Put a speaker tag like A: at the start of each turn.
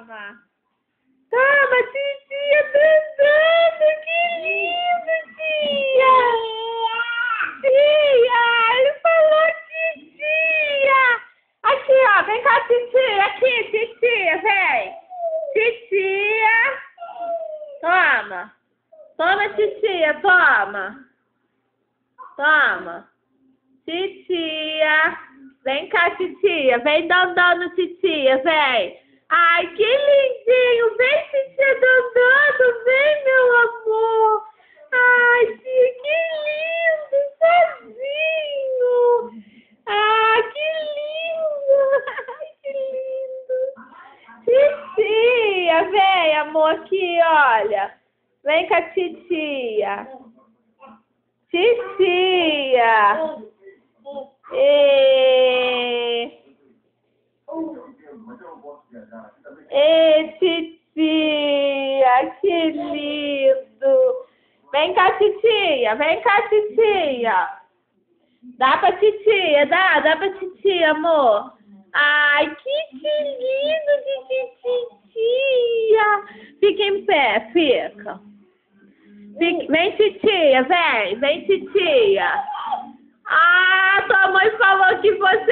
A: Toma. Toma, titia dançando. Que lindo, tia. Tia, ele falou titia. Aqui, ó. Vem cá, titia. Aqui, titia. Vem. Titia. Toma. Toma, titia. Toma. Toma. Titia. Vem cá, titia. Vem dandando, titia. Vem. Ai, que lindinho. Vem, titia, dandando. Vem, meu amor. Ai, tia, que lindo. Sozinho. Ah, que lindo. Ai, que lindo. Titia, vem, amor, aqui, olha. Vem com a titia. Titia. Titia, que lindo. Vem cá, titia. Vem cá, titia. Dá pra titia, dá pra titia, amor. Ai, que lindo de titia. Fica em pé, fica. Vem, titia, vem, titia. Ah, tua mãe falou que você